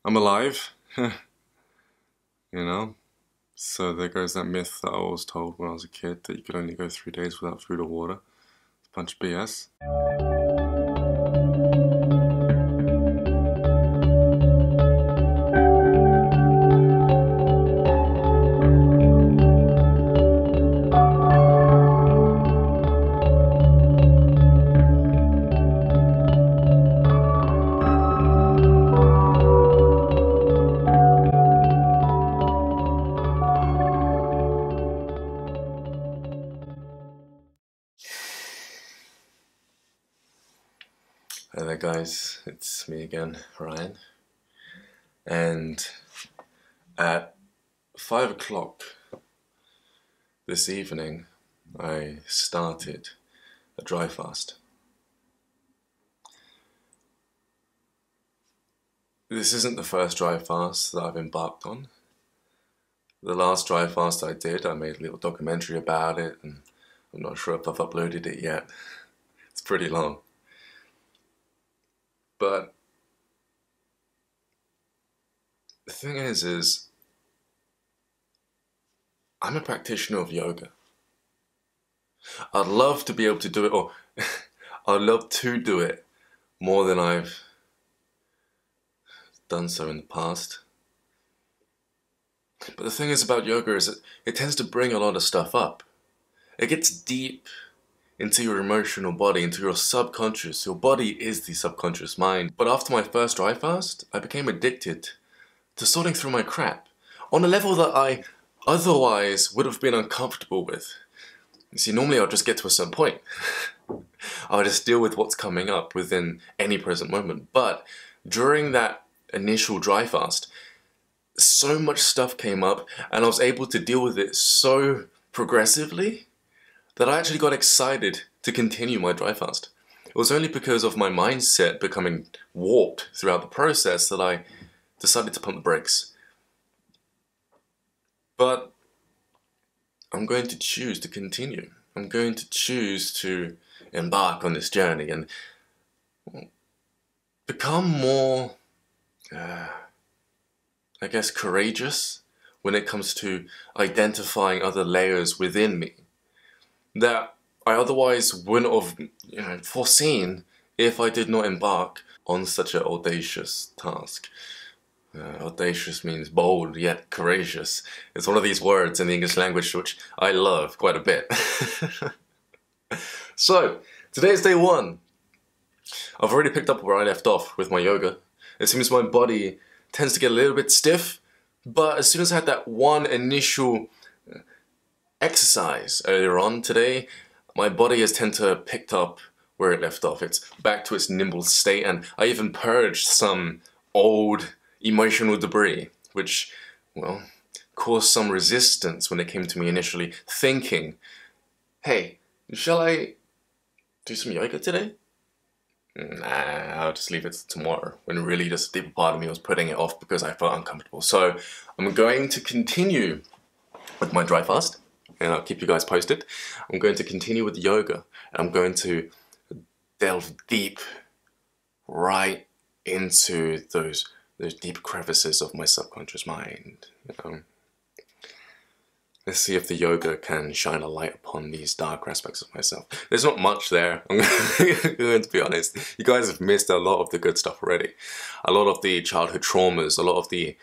I'm alive, you know? So there goes that myth that I was told when I was a kid that you could only go 3 days without food or water. It's a bunch of BS. Hi there guys, it's me again, Ryan, and at 5 o'clock this evening I started a dry fast. This isn't the first dry fast that I've embarked on. The last dry fast I did, I made a little documentary about it, and I'm not sure if I've uploaded it yet. It's pretty long. But the thing is I'm a practitioner of yoga. I'd love to be able to do it, or I'd love to do it more than I've done so in the past. But the thing is about yoga is that it tends to bring a lot of stuff up. It gets deep into your emotional body, into your subconscious. Your body is the subconscious mind. But after my first dry fast, I became addicted to sorting through my crap on a level that I otherwise would have been uncomfortable with. You see, normally I'll just get to a certain point. I'll just deal with what's coming up within any present moment. But during that initial dry fast, so much stuff came up and I was able to deal with it so progressively that I actually got excited to continue my dry fast. It was only because of my mindset becoming warped throughout the process that I decided to pump the brakes. But I'm going to choose to continue. I'm going to choose to embark on this journey and become more, I guess, courageous when it comes to identifying other layers within me that I otherwise wouldn't have, foreseen if I did not embark on such an audacious task. Audacious means bold yet courageous. It's one of these words in the English language which I love quite a bit. So, today's day one. I've already picked up where I left off with my yoga. It seems my body tends to get a little bit stiff, but as soon as I had that one initial exercise earlier on today, my body has tended to have picked up where it left off. It's back to its nimble state, and I even purged some old emotional debris, which, well, caused some resistance when it came to me initially thinking, hey, shall I do some yoga today? Nah, I'll just leave it till tomorrow, when really just a deeper part of me was putting it off because I felt uncomfortable. So I'm going to continue with my dry fast, and I'll keep you guys posted. I'm going to continue with yoga, and I'm going to delve deep right into those deep crevices of my subconscious mind. Let's see if the yoga can shine a light upon these dark aspects of myself. There's not much there, I'm going to be honest. You guys have missed a lot of the good stuff already. A lot of the childhood traumas, a lot of the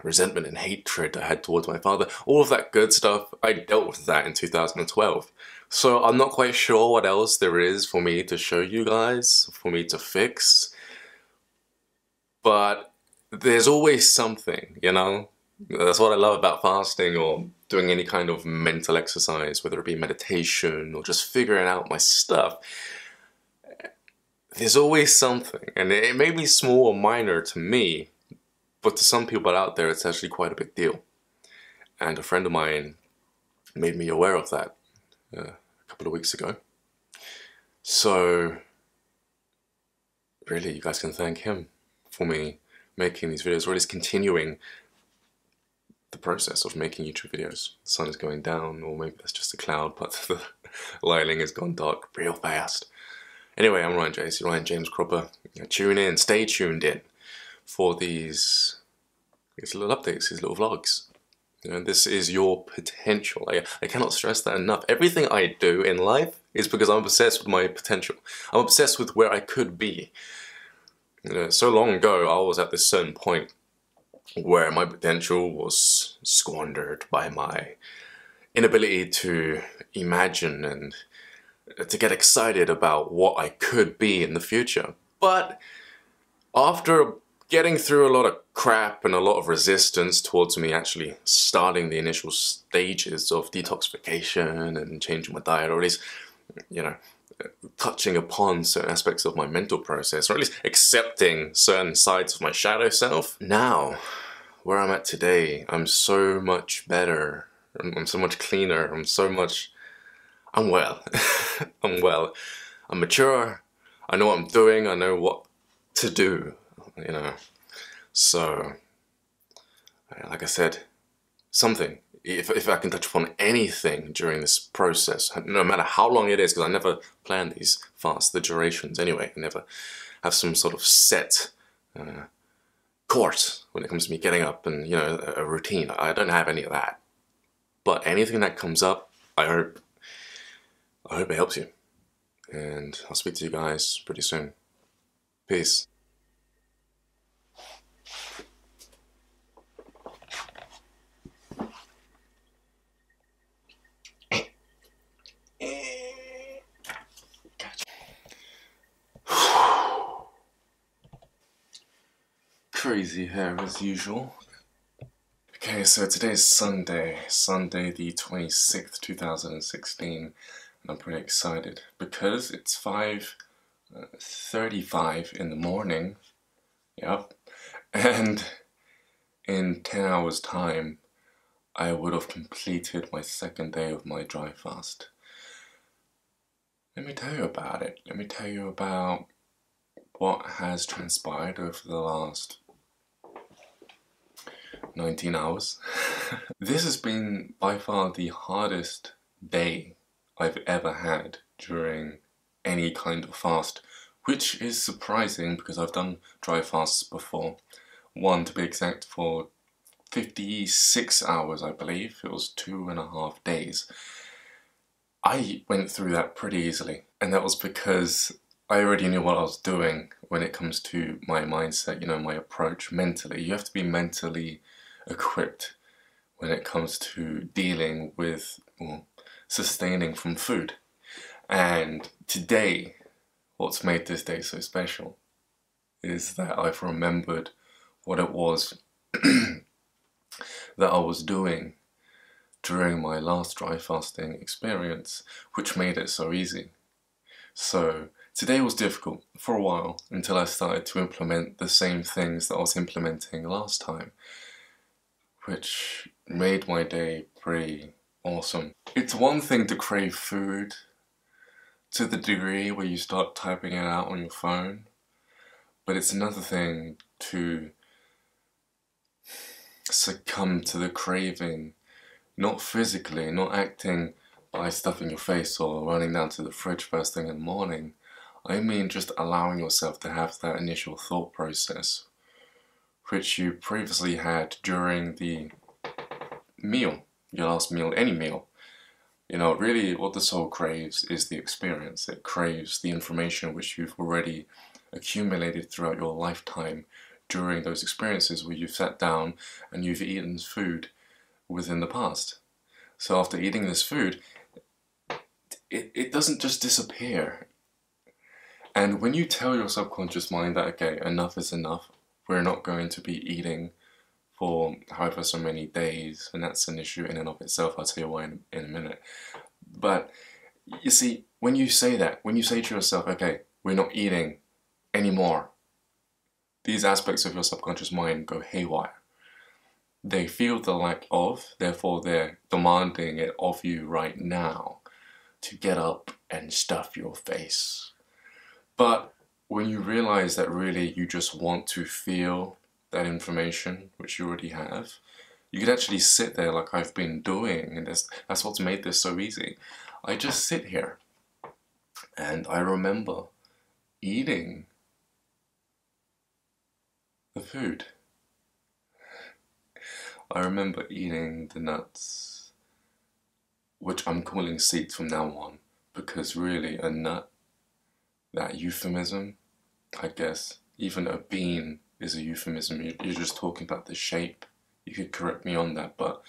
resentment and hatred I had towards my father. All of that good stuff, I dealt with that in 2012. So I'm not quite sure what else there is for me to show you guys, for me to fix. But there's always something, That's what I love about fasting or doing any kind of mental exercise, whether it be meditation or just figuring out my stuff. There's always something, and it may be small or minor to me, but to some people out there it's actually quite a big deal. And a friend of mine made me aware of that a couple of weeks ago. So really, you guys can thank him for me making these videos, or at least continuing the process of making YouTube videos. The sun is going down, or maybe that's just a cloud, but the lighting has gone dark real fast. Anyway, I'm Ryan James Cropper. Tune in, stay tuned in for these little updates, these little vlogs. You know, this is your potential. I cannot stress that enough. Everything I do in life is because I'm obsessed with my potential. I'm obsessed with where I could be. You know, so long ago, I was at this certain point where my potential was squandered by my inability to imagine and to get excited about what I could be in the future. But after getting through a lot of crap and a lot of resistance towards me actually starting the initial stages of detoxification and changing my diet, or at least, you know, touching upon certain aspects of my mental process, or at least accepting certain sides of my shadow self, now, where I'm at today, I'm so much better, I'm so much cleaner, I'm well. I'm well. I'm mature, I know what I'm doing, I know what to do, you know. So, like I said, something, if I can touch upon anything during this process, no matter how long it is, because I never plan these fasts, the durations anyway, I never have some sort of set course when it comes to me getting up and, you know, a routine. I don't have any of that. But anything that comes up, I hope it helps you. And I'll speak to you guys pretty soon. Peace. Crazy hair as usual. Okay, so today's Sunday the 26th, 2016, and I'm pretty excited because it's 5:35 in the morning, yep, and in 10 hours time I would have completed my second day of my dry fast. Let me tell you about it. Let me tell you about what has transpired over the last 19 hours. This has been by far the hardest day I've ever had during any kind of fast, which is surprising because I've done dry fasts before. One, to be exact, for 56 hours, I believe. It was 2.5 days. I went through that pretty easily, and that was because I already knew what I was doing when it comes to my mindset, you know, my approach mentally. You have to be mentally equipped when it comes to dealing with, well, sustaining from food. And today, what's made this day so special is that I've remembered what it was that I was doing during my last dry fasting experience, which made it so easy. So today was difficult for a while until I started to implement the same things that I was implementing last time, which made my day pretty awesome. It's one thing to crave food to the degree where you start typing it out on your phone, but it's another thing to succumb to the craving, not physically, not acting by stuffing your face or running down to the fridge first thing in the morning. I mean just allowing yourself to have that initial thought process, which you previously had during the meal, your last meal, any meal. You know, really what the soul craves is the experience. It craves the information which you've already accumulated throughout your lifetime during those experiences where you've sat down and you've eaten food within the past. So after eating this food, it doesn't just disappear. And when you tell your subconscious mind that, okay, enough is enough, we're not going to be eating for however so many days, and that's an issue in and of itself. I'll tell you why in a minute. But you see, when you say that, when you say to yourself, okay, we're not eating anymore, these aspects of your subconscious mind go haywire. They feel the lack of, therefore they're demanding it of you right now to get up and stuff your face. But when you realize that really you just want to feel that information, which you already have, you could actually sit there like I've been doing, and that's what's made this so easy. I just sit here, and I remember eating The food. I remember eating the nuts, which I'm calling seeds from now on, because really a nut, that euphemism, I guess, even a bean is a euphemism. You're just talking about the shape. You could correct me on that, but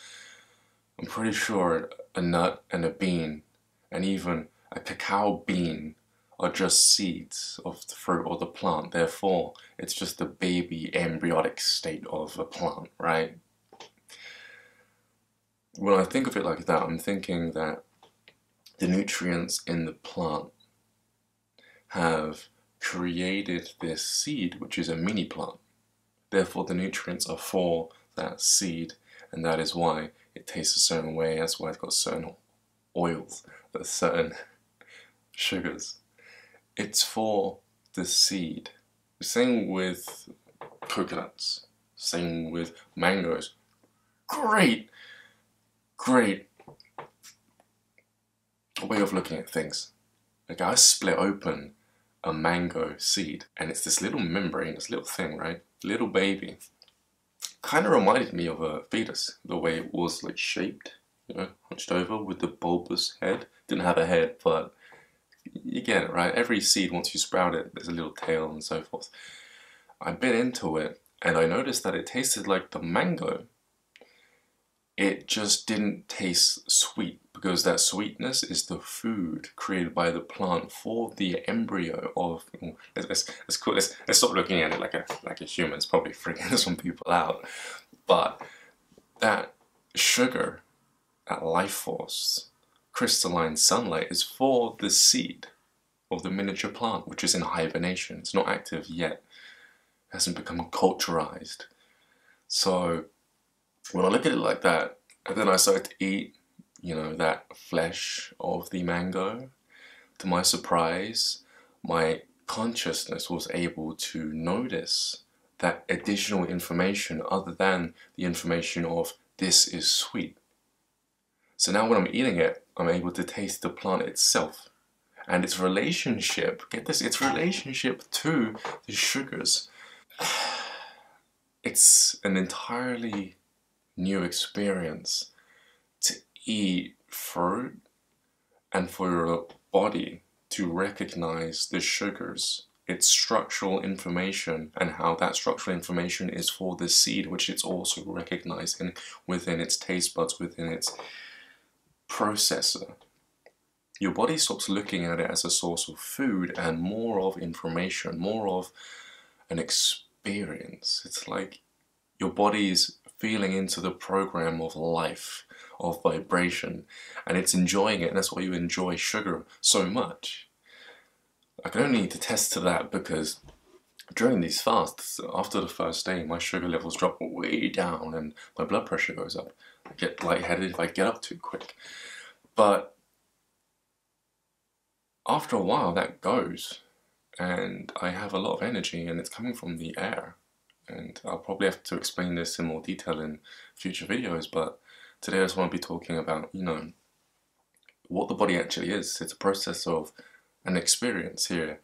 I'm pretty sure a nut and a bean, and even a cacao bean, are just seeds of the fruit or the plant. Therefore, it's just the baby embryonic state of a plant, right? When I think of it like that, I'm thinking that the nutrients in the plant have created this seed, which is a mini plant. Therefore, the nutrients are for that seed, and that is why it tastes a certain way. That's why it's got certain oils, certain sugars. It's for the seed. Same with coconuts. Same with mangoes. Great way of looking at things. Like, I split open a mango seed, and it's this little membrane, this little thing, right? Little baby. Kind of reminded me of a fetus, the way it was like shaped, you know, hunched over with the bulbous head. Didn't have a head, but you get it, right? Every seed, once you sprout it, there's a little tail and so forth. I bit into it, and I noticed that it tasted like the mango. It just didn't taste sweet, because that sweetness is the food created by the plant for the embryo of. Let's stop looking at it like a human. It's probably freaking some people out, but that sugar, that life force, crystalline sunlight, is for the seed of the miniature plant, which is in hibernation. It's not active yet. It hasn't become culturized. So when I look at it like that, and then I started to eat, you know, that flesh of the mango, to my surprise, my consciousness was able to notice that additional information other than the information of this is sweet. So now when I'm eating it, I'm able to taste the plant itself and its relationship, get this, its relationship to the sugars. It's an entirely new experience to eat fruit and for your body to recognize the sugars, its structural information, and how that structural information is for the seed, which it's also recognizing within its taste buds, within its processor. Your body stops looking at it as a source of food and more of information, more of an experience. It's like your body's feeling into the program of life, of vibration, and it's enjoying it, and that's why you enjoy sugar so much. I can only attest to that because during these fasts, after the first day, my sugar levels drop way down and my blood pressure goes up. I get lightheaded if I get up too quick. But after a while, that goes, and I have a lot of energy, and it's coming from the air. And I'll probably have to explain this in more detail in future videos, but today I just want to be talking about, you know, what the body actually is. It's a process of an experience here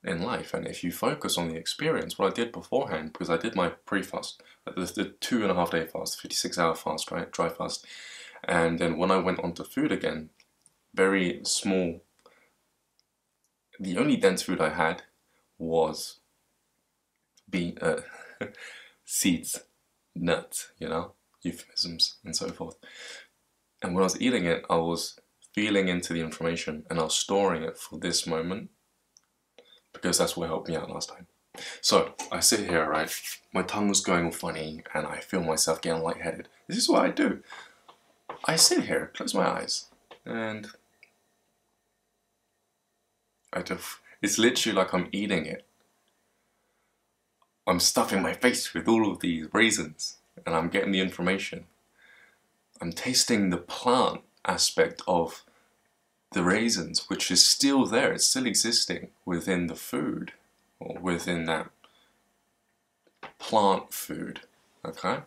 in life, and if you focus on the experience, what I did beforehand, because I did my pre-fast, the 2.5 day fast, 56-hour fast, right, dry fast, and then when I went onto food again, very small, the only dense food I had was seeds, nuts, you know, euphemisms and so forth. And when I was eating it, I was feeling into the information and I was storing it for this moment, because that's what helped me out last time. So I sit here, right, my tongue was going all funny and I feel myself getting lightheaded. This is what I do. I sit here, close my eyes, and it's literally like I'm eating it. I'm stuffing my face with all of these raisins and I'm getting the information. I'm tasting the plant aspect of the raisins, which is still there, it's still existing within the food, or within that plant food, okay?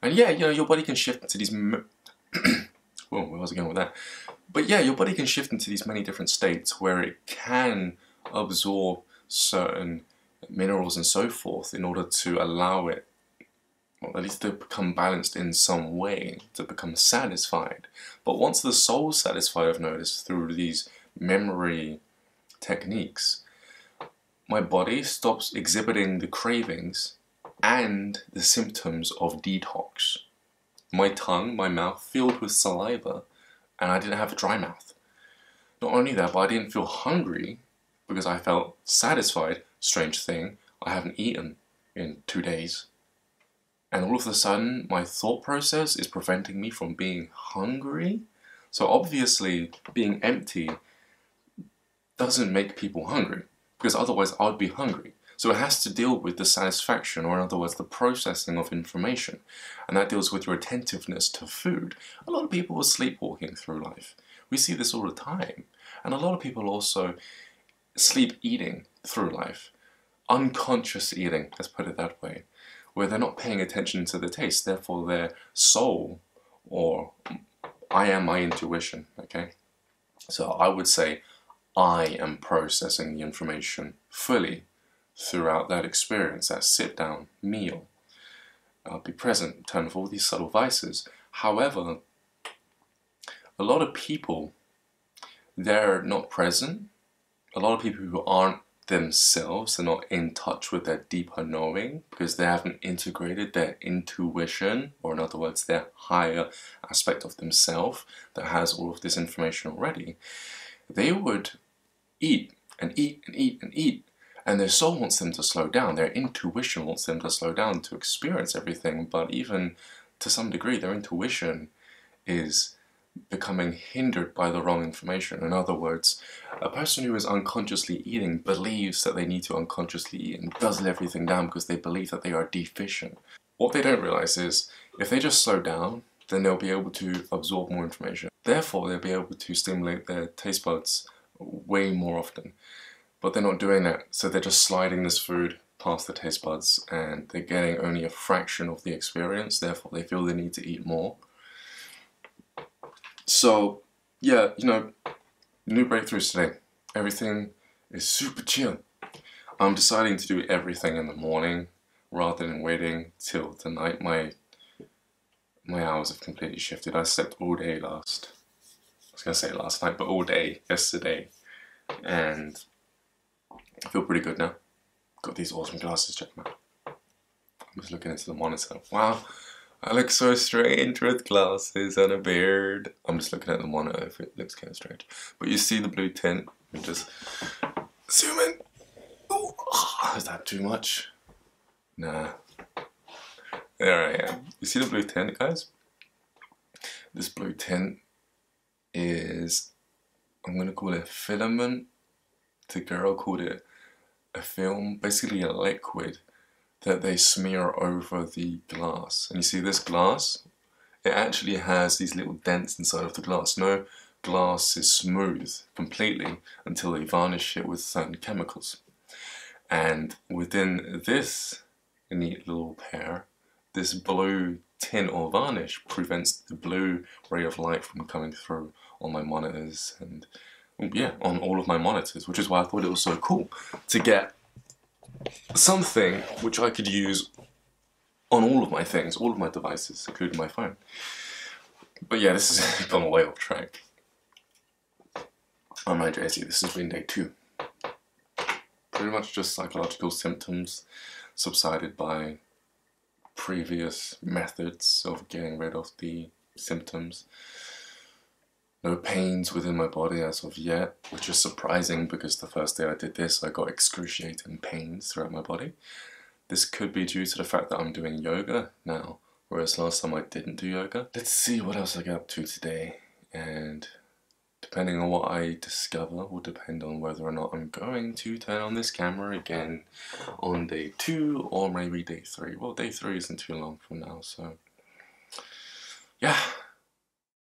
And yeah, you know, your body can shift into these, whoa, where was I going with that? But yeah, your body can shift into these many different states where it can absorb certain minerals and so forth in order to allow it, well, at least to become balanced in some way, to become satisfied. But once the soul's satisfied, I've noticed through these memory techniques, my body stops exhibiting the cravings and the symptoms of detox. My tongue, my mouth filled with saliva, and I didn't have a dry mouth. Not only that, but I didn't feel hungry because I felt satisfied. Strange thing, I haven't eaten in 2 days. And all of a sudden, my thought process is preventing me from being hungry. So obviously, being empty doesn't make people hungry, because otherwise I would be hungry. So it has to deal with the satisfaction, or in other words, the processing of information. And that deals with your attentiveness to food. A lot of people are sleepwalking through life. We see this all the time. And a lot of people also sleep eating through life. Unconscious eating, let's put it that way, where they're not paying attention to the taste, therefore their soul, or I am my intuition, okay? So I would say I am processing the information fully throughout that experience, that sit-down meal. I'll be present, turn off all these subtle vices. However, a lot of people, they're not present. A lot of people who aren't themselves, they're not in touch with their deeper knowing because they haven't integrated their intuition, or in other words, their higher aspect of themselves that has all of this information already. They would eat and eat and eat and eat, and their soul wants them to slow down. Their intuition wants them to slow down to experience everything, but even to some degree, their intuition is becoming hindered by the wrong information. In other words, a person who is unconsciously eating believes that they need to unconsciously eat and guzzle everything down because they believe that they are deficient. What they don't realize is, if they just slow down, then they'll be able to absorb more information. Therefore, they'll be able to stimulate their taste buds way more often. But they're not doing that, so they're just sliding this food past the taste buds and they're getting only a fraction of the experience, therefore they feel the need to eat more. So, yeah, you know, new breakthroughs today. Everything is super chill. I'm deciding to do everything in the morning rather than waiting till the night. My hours have completely shifted. I slept all day I was going to say last night, but all day yesterday. And I feel pretty good now. Got these awesome glasses, check them out. I'm just looking into the monitor. Wow, I look so strange with glasses and a beard. I'm just looking at the monitor if it looks kind of strange. But you see the blue tint. Let me just zoom in. Oh, is that too much? Nah. There I am. You see the blue tint, guys? This blue tint is, I'm going to call it filament. The girl called it a film, basically a liquid that they smear over the glass. And you see this glass, it actually has these little dents inside of the glass. No glass is smooth completely until they varnish it with certain chemicals. And within this neat little pair, this blue tint or varnish prevents the blue ray of light from coming through on my monitors and, yeah, on all of my monitors, which is why I thought it was so cool to get something which I could use on all of my things, all of my devices, including my phone. But yeah, this has gone way off track. I'm Jesse, this has been day 2. Pretty much just psychological symptoms subsided by previous methods of getting rid of the symptoms. No pains within my body as of yet, which is surprising because the first day I did this I got excruciating pains throughout my body. This could be due to the fact that I'm doing yoga now, whereas last time I didn't do yoga. Let's see what else I get up to today, and depending on what I discover will depend on whether or not I'm going to turn on this camera again on day 2 or maybe day 3. Well, day 3 isn't too long from now, so yeah.